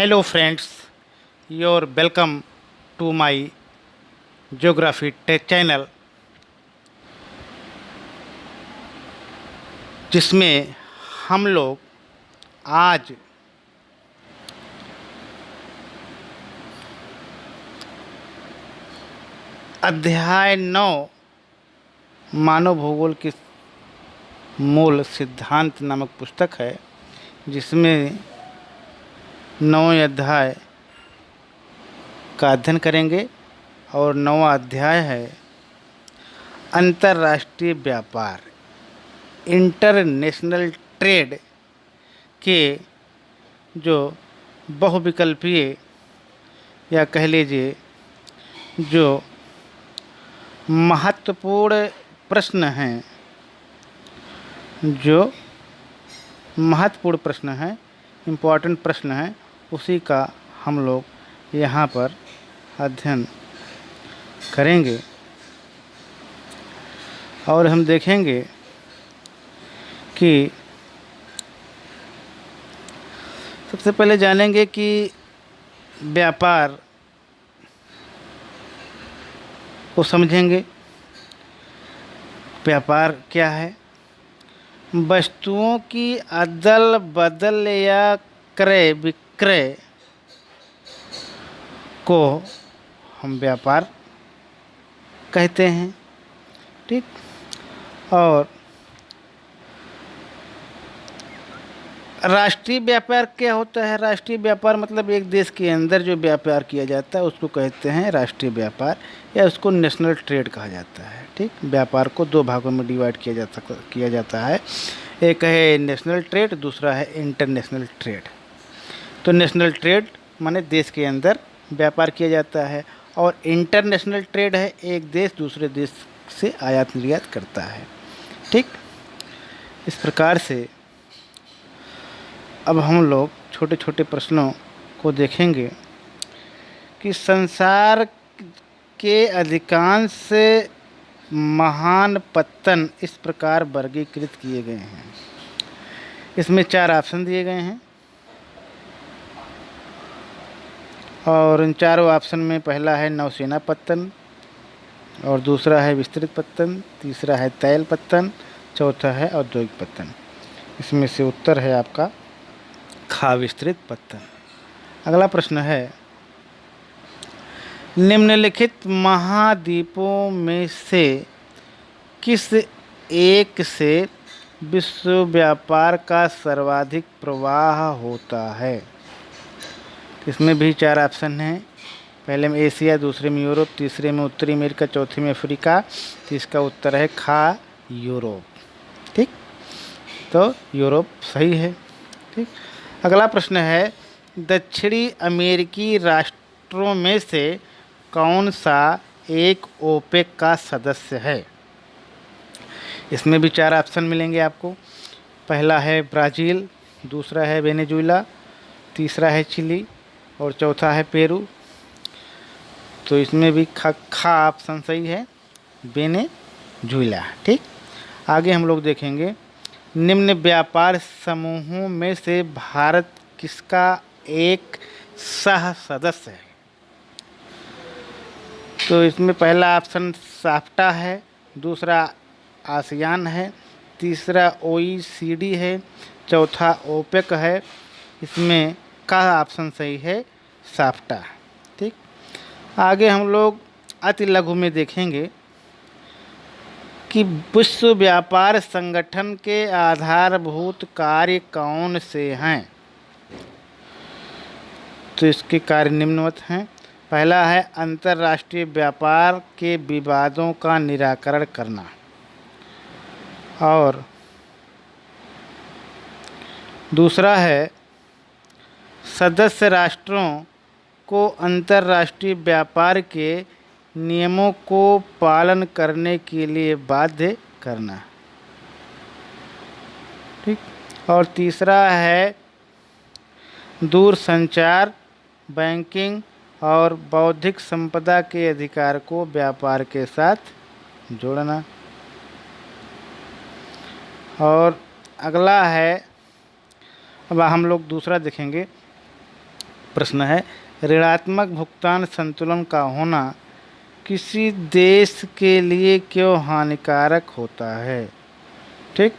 Hello friends, you're welcome to my Geography Tech channel जिसमें हम लोग आज अध्याय 9 मानव भूगोल के मूल सिद्धांत नामक पुस्तक है, जिसमें 9वें अध्याय का अध्ययन करेंगे। और 9वां अध्याय है अंतर्राष्ट्रीय व्यापार, इंटरनेशनल ट्रेड के जो बहुविकल्पीय या कह लीजिए जो महत्वपूर्ण प्रश्न हैं, इम्पोर्टेंट प्रश्न हैं, उसी का हम लोग यहाँ पर अध्ययन करेंगे। और हम देखेंगे कि सबसे पहले जानेंगे कि व्यापार को समझेंगे। व्यापार क्या है? वस्तुओं की अदल बदल या क्रय विक्रय को हम व्यापार कहते हैं, ठीक। और राष्ट्रीय व्यापार क्या होता है? राष्ट्रीय व्यापार मतलब एक देश के अंदर जो व्यापार किया जाता है उसको कहते हैं राष्ट्रीय व्यापार, या उसको नेशनल ट्रेड कहा जाता है, ठीक। व्यापार को दो भागों में डिवाइड किया जाता है। एक है नेशनल ट्रेड, दूसरा है इंटरनेशनल ट्रेड। तो नेशनल ट्रेड माने देश के अंदर व्यापार किया जाता है, और इंटरनेशनल ट्रेड है एक देश दूसरे देश से आयात निर्यात करता है, ठीक। इस प्रकार से अब हम लोग छोटे छोटे प्रश्नों को देखेंगे कि संसार के अधिकांश महान पत्तन इस प्रकार वर्गीकृत किए गए हैं। इसमें 4 ऑप्शन दिए गए हैं, और इन चारों ऑप्शन में पहला है नौसेना पत्तन, और दूसरा है विस्तृत पत्तन, तीसरा है तैल पत्तन, चौथा है औद्योगिक पत्तन। इसमें से उत्तर है आपका खा विस्तृत पत्तन। अगला प्रश्न है, निम्नलिखित महाद्वीपों में से किस एक से विश्व व्यापार का सर्वाधिक प्रवाह होता है? इसमें भी 4 ऑप्शन हैं। पहले में एशिया, दूसरे में यूरोप, तीसरे में उत्तरी अमेरिका, चौथे में अफ्रीका। तो इसका उत्तर है खा यूरोप, ठीक। तो यूरोप सही है, ठीक। अगला प्रश्न है, दक्षिणी अमेरिकी राष्ट्रों में से कौन सा एक ओपेक का सदस्य है? इसमें भी 4 ऑप्शन मिलेंगे आपको। पहला है ब्राज़ील, दूसरा है वेनेजुएला, तीसरा है चिली, और चौथा है पेरू। तो इसमें भी खा ऑप्शन सही है, वेनेजुएला, ठीक। आगे हम लोग देखेंगे, निम्न व्यापार समूहों में से भारत किसका एक सह सदस्य है? तो इसमें पहला ऑप्शन साफ्टा है, दूसरा आसियान है, तीसरा OECD है, चौथा ओपेक है। इसमें का ऑप्शन सही है साफ्टा, ठीक। आगे हम लोग अति लघु में देखेंगे कि विश्व व्यापार संगठन के आधारभूत कार्य कौन से हैं? तो इसके कार्य निम्नवत हैं। पहला है अंतर्राष्ट्रीय व्यापार के विवादों का निराकरण करना, और दूसरा है सदस्य राष्ट्रों को अंतर्राष्ट्रीय व्यापार के नियमों को पालन करने के लिए बाध्य करना, ठीक। और तीसरा है दूरसंचार, बैंकिंग और बौद्धिक संपदा के अधिकार को व्यापार के साथ जोड़ना। और अगला है, अब हम लोग दूसरा देखेंगे प्रश्न है, ऋणात्मक भुगतान संतुलन का होना किसी देश के लिए क्यों हानिकारक होता है? ठीक,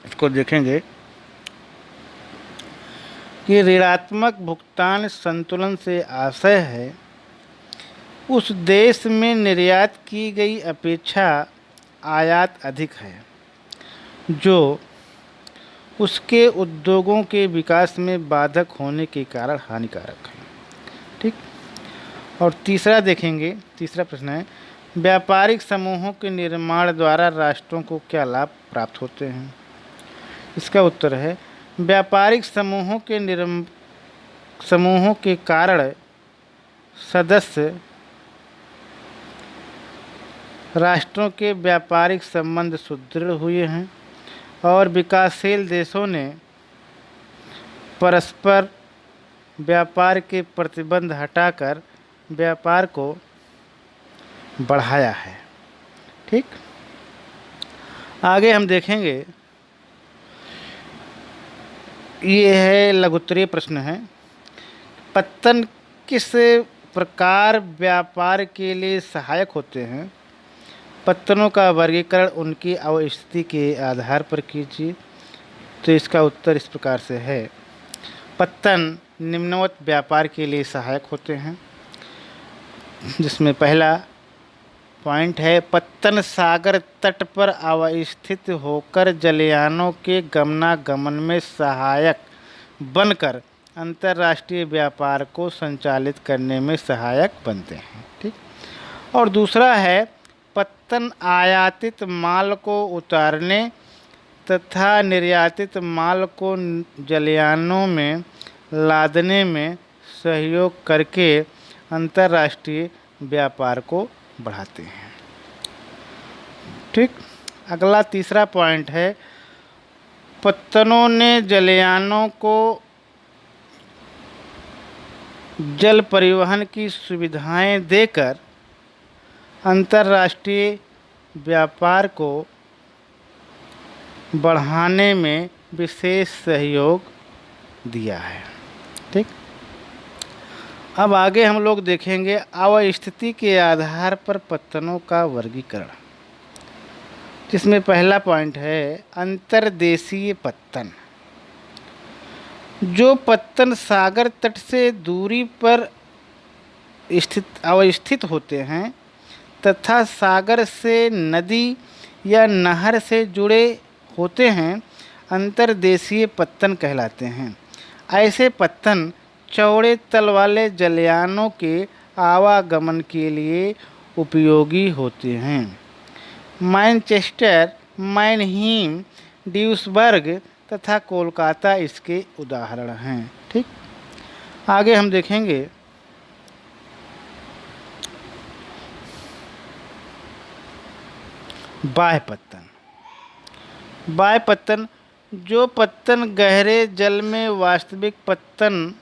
इसको देखेंगे कि ऋणात्मक भुगतान संतुलन से आशय है उस देश में निर्यात की गई अपेक्षा आयात अधिक है जो उसके उद्योगों के विकास में बाधक होने के कारण हानिकारक है। ठीक, और तीसरा देखेंगे, तीसरा प्रश्न है, व्यापारिक समूहों के निर्माण द्वारा राष्ट्रों को क्या लाभ प्राप्त होते हैं? इसका उत्तर है, व्यापारिक समूहों के कारण सदस्य राष्ट्रों के व्यापारिक संबंध सुदृढ़ हुए हैं और विकासशील देशों ने परस्पर व्यापार के प्रतिबंध हटाकर व्यापार को बढ़ाया है। ठीक, आगे हम देखेंगे, ये है लघुत्तरीय प्रश्न है, पत्तन किस प्रकार व्यापार के लिए सहायक होते हैं? पत्तनों का वर्गीकरण उनकी अवस्थिति के आधार पर कीजिए। तो इसका उत्तर इस प्रकार से है, पत्तन निम्नवत व्यापार के लिए सहायक होते हैं, जिसमें पहला पॉइंट है, पत्तन सागर तट पर अवस्थित होकर जलयानों के गमनागमन में सहायक बनकर अंतर्राष्ट्रीय व्यापार को संचालित करने में सहायक बनते हैं। ठीक, और दूसरा है, पत्तन आयातित माल को उतारने तथा निर्यातित माल को जलयानों में लादने में सहयोग करके अंतर्राष्ट्रीय व्यापार को बढ़ाते हैं। ठीक, अगला तीसरा पॉइंट है, पत्तनों ने जलयानों को जल परिवहन की सुविधाएं देकर अंतर्राष्ट्रीय व्यापार को बढ़ाने में विशेष सहयोग दिया है। ठीक, अब आगे हम लोग देखेंगे अवस्थिति के आधार पर पत्तनों का वर्गीकरण, जिसमें पहला पॉइंट है, अंतर्देशीय पत्तन। जो पत्तन सागर तट से दूरी पर अवस्थित होते हैं तथा सागर से नदी या नहर से जुड़े होते हैं, अंतर्देशीय पत्तन कहलाते हैं। ऐसे पत्तन चौड़े तल वाले जलयानों के आवागमन के लिए उपयोगी होते हैं। मैनचेस्टर, मैनहीम, ड्यूसबर्ग तथा कोलकाता इसके उदाहरण हैं। ठीक, आगे हम देखेंगे, बाह्य पत्तन। बाह्य पत्तन, जो पत्तन गहरे जल में वास्तविक पत्तन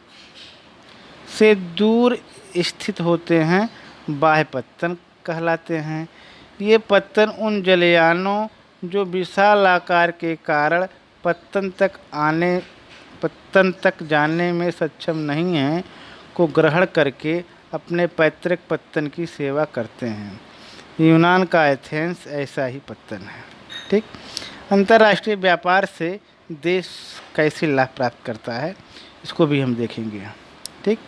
से दूर स्थित होते हैं, बाह्य पत्तन कहलाते हैं। ये पत्तन उन जलयानों जो विशाल आकार के कारण पत्तन तक जाने में सक्षम नहीं हैं को ग्रहण करके अपने पैतृक पत्तन की सेवा करते हैं। यूनान का एथेंस ऐसा ही पत्तन है। ठीक, अंतर्राष्ट्रीय व्यापार से देश कैसे लाभ प्राप्त करता है, इसको भी हम देखेंगे। ठीक,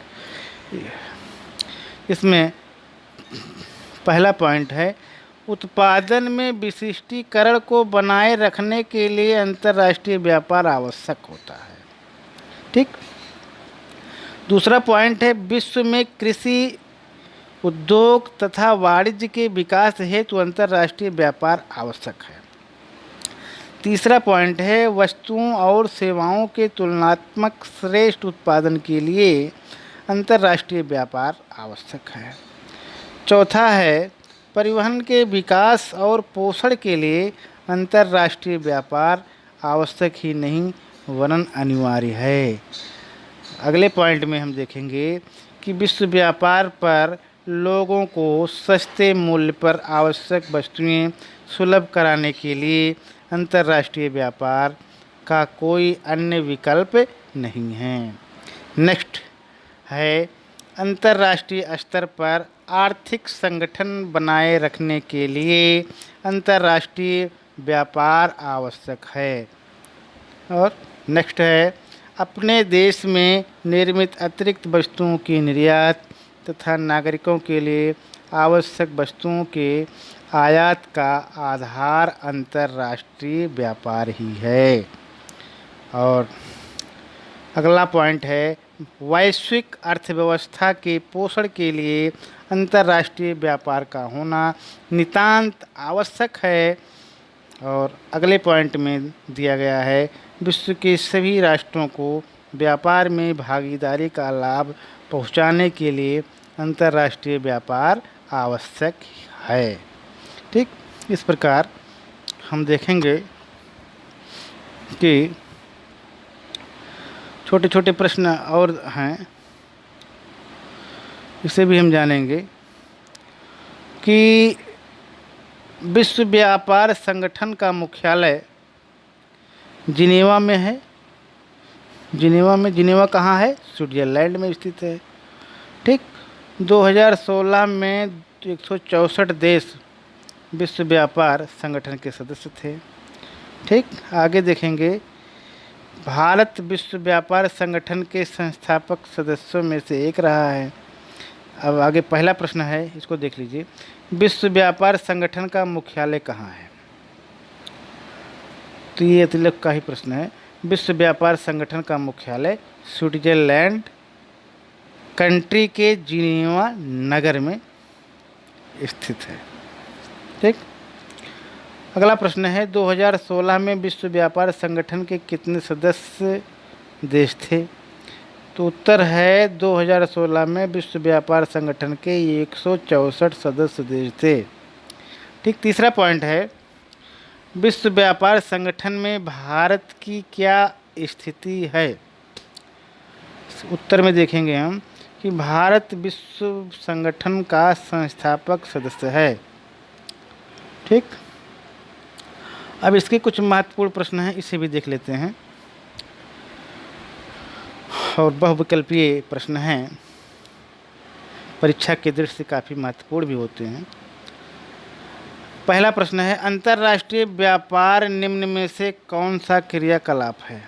इसमें पहला पॉइंट है, उत्पादन में विशिष्टीकरण को बनाए रखने के लिए अंतर्राष्ट्रीय व्यापार आवश्यक होता है। ठीक, दूसरा पॉइंट है, विश्व में कृषि उद्योग तथा वाणिज्य के विकास हेतु अंतर्राष्ट्रीय व्यापार आवश्यक है। तीसरा पॉइंट है, वस्तुओं और सेवाओं के तुलनात्मक श्रेष्ठ उत्पादन के लिए अंतर्राष्ट्रीय व्यापार आवश्यक है। चौथा है, परिवहन के विकास और पोषण के लिए अंतर्राष्ट्रीय व्यापार आवश्यक ही नहीं वरन अनिवार्य है। अगले पॉइंट में हम देखेंगे कि विश्व व्यापार पर लोगों को सस्ते मूल्य पर आवश्यक वस्तुएं सुलभ कराने के लिए अंतर्राष्ट्रीय व्यापार का कोई अन्य विकल्प नहीं हैं। नेक्स्ट है, अंतर्राष्ट्रीय स्तर पर आर्थिक संगठन बनाए रखने के लिए अंतर्राष्ट्रीय व्यापार आवश्यक है। और नेक्स्ट है, अपने देश में निर्मित अतिरिक्त वस्तुओं की निर्यात तथा नागरिकों के लिए आवश्यक वस्तुओं के आयात का आधार अंतर्राष्ट्रीय व्यापार ही है। और अगला पॉइंट है, वैश्विक अर्थव्यवस्था के पोषण के लिए अंतर्राष्ट्रीय व्यापार का होना नितांत आवश्यक है। और अगले पॉइंट में दिया गया है, विश्व के सभी राष्ट्रों को व्यापार में भागीदारी का लाभ पहुंचाने के लिए अंतर्राष्ट्रीय व्यापार आवश्यक है। ठीक, इस प्रकार हम देखेंगे कि छोटे छोटे प्रश्न और हैं, इसे भी हम जानेंगे कि विश्व व्यापार संगठन का मुख्यालय जिनेवा में है। जिनेवा कहाँ है? स्विट्ज़रलैंड में स्थित है। ठीक, 2016 में 164 देश विश्व व्यापार संगठन के सदस्य थे। ठीक, आगे देखेंगे, भारत विश्व व्यापार संगठन के संस्थापक सदस्यों में से एक रहा है। अब आगे पहला प्रश्न है, इसको देख लीजिए, विश्व व्यापार संगठन का मुख्यालय कहाँ है? तो ये तिलक का ही प्रश्न है। विश्व व्यापार संगठन का मुख्यालय स्विट्ज़रलैंड कंट्री के जिनेवा नगर में स्थित है। ठीक, अगला प्रश्न है, 2016 में विश्व व्यापार संगठन के कितने सदस्य देश थे? तो उत्तर है 2016 में विश्व व्यापार संगठन के 164 सदस्य देश थे। ठीक, तीसरा पॉइंट है, विश्व व्यापार संगठन में भारत की क्या स्थिति है? उत्तर में देखेंगे हम कि भारत विश्व संगठन का संस्थापक सदस्य है। ठीक, अब इसके कुछ महत्वपूर्ण प्रश्न हैं, इसे भी देख लेते हैं और बहुविकल्पीय प्रश्न हैं, परीक्षा के दृष्टि से काफ़ी महत्वपूर्ण भी होते हैं। पहला प्रश्न है, अंतर्राष्ट्रीय व्यापार निम्न में से कौन सा क्रियाकलाप है?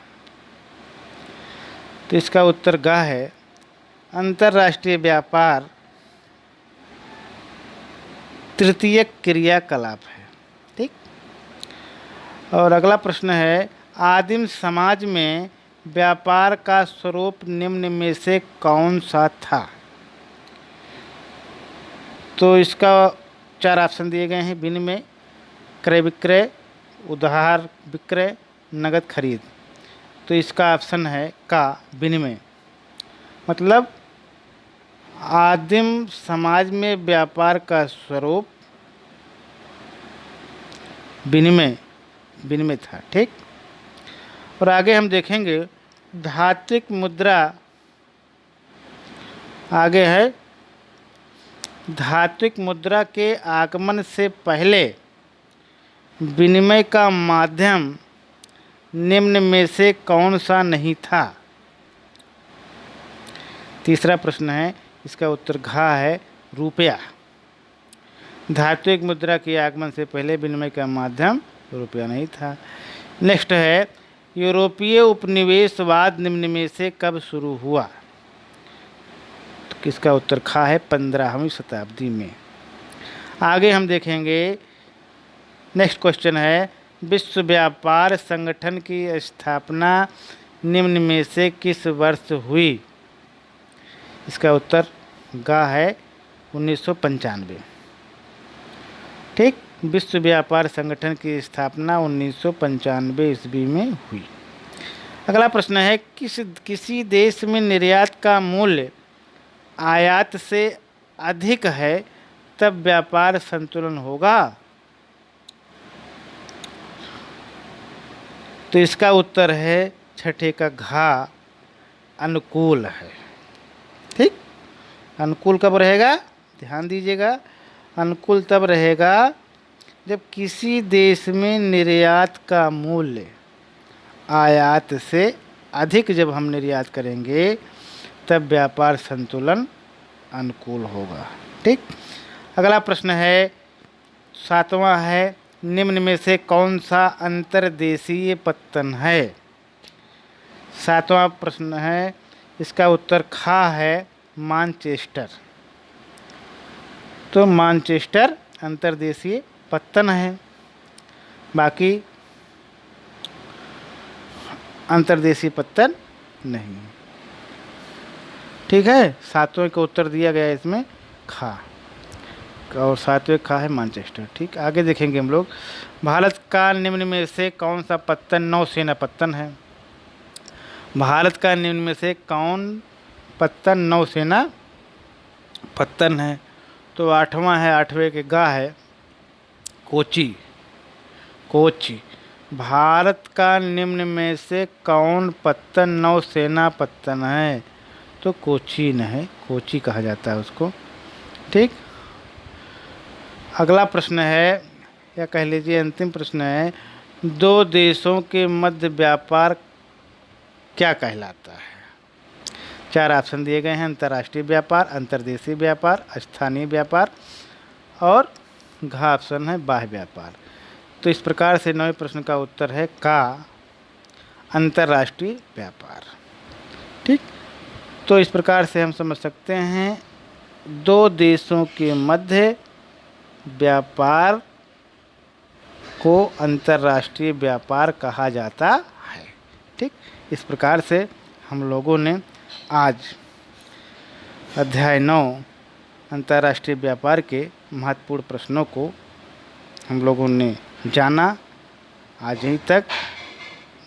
तो इसका उत्तर ग है, अंतर्राष्ट्रीय व्यापार तृतीय क्रियाकलाप है। ठीक, और अगला प्रश्न है, आदिम समाज में व्यापार का स्वरूप निम्न में से कौन सा था? तो इसका 4 ऑप्शन दिए गए हैं, विनिमय, क्रय विक्रय, उधार विक्रय, नगद खरीद। तो इसका ऑप्शन है का विनिमय। मतलब आदिम समाज में व्यापार का स्वरूप विनिमय था। ठीक, और आगे हम देखेंगे धात्विक मुद्रा, आगे है धात्विक मुद्रा के आगमन से पहले विनिमय का माध्यम निम्न में से कौन सा नहीं था? तीसरा प्रश्न है, इसका उत्तर घ है, रुपया। धात्विक मुद्रा के आगमन से पहले विनिमय का माध्यम रुपया नहीं था। नेक्स्ट है, यूरोपीय उपनिवेशवाद निम्न में से कब शुरू हुआ? तो किसका उत्तर ख है, 15वीं शताब्दी में। आगे हम देखेंगे, नेक्स्ट क्वेश्चन है, विश्व व्यापार संगठन की स्थापना निम्न में से किस वर्ष हुई? इसका उत्तर ग है, 1995। ठीक, विश्व व्यापार संगठन की स्थापना 1995 ईस्वी में हुई। अगला प्रश्न है, किसी देश में निर्यात का मूल्य आयात से अधिक है तब व्यापार संतुलन होगा? तो इसका उत्तर है छठे का घ, अनुकूल है। ठीक, अनुकूल कब रहेगा? ध्यान दीजिएगा, अनुकूल तब रहेगा जब किसी देश में निर्यात का मूल्य आयात से अधिक जब हम निर्यात करेंगे तब व्यापार संतुलन अनुकूल होगा। ठीक। अगला प्रश्न है 7वां है, निम्न में से कौन सा अंतर्देशीय पत्तन है? 7वां प्रश्न है, इसका उत्तर खा है, मानचेस्टर। तो मानचेस्टर अंतर्देशीय पत्तन है, बाकी अंतर्देशीय पत्तन नहीं। ठीक है, 7वें का उत्तर दिया गया इसमें खा, और 7वें खा है मानचेस्टर। ठीक, आगे देखेंगे हम लोग। भारत का निम्न में से कौन सा पत्तन नौसेना पत्तन है? भारत का निम्न में से कौन पत्तन नौसेना पत्तन है? तो 8वां है, 8वें के गा है, कोची। कोची। भारत का निम्न में से कौन पत्तन नौसेना पत्तन है? तो कोचीन है, कोची कहा जाता है उसको। ठीक। अगला प्रश्न है, या कह लीजिए अंतिम प्रश्न है, दो देशों के मध्य व्यापार क्या कहलाता है? 4 ऑप्शन दिए गए हैं, अंतर्राष्ट्रीय व्यापार, अंतर्देशीय व्यापार, स्थानीय व्यापार, और घ ऑप्शन है बाह्य व्यापार। तो इस प्रकार से 9वें प्रश्न का उत्तर है का, अंतर्राष्ट्रीय व्यापार। ठीक। तो इस प्रकार से हम समझ सकते हैं दो देशों के मध्य व्यापार को अंतर्राष्ट्रीय व्यापार कहा जाता है। ठीक। इस प्रकार से हम लोगों ने आज अध्याय 9 अंतर्राष्ट्रीय व्यापार के महत्वपूर्ण प्रश्नों को हम लोगों ने जाना। आज यहीं तक,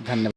धन्यवाद।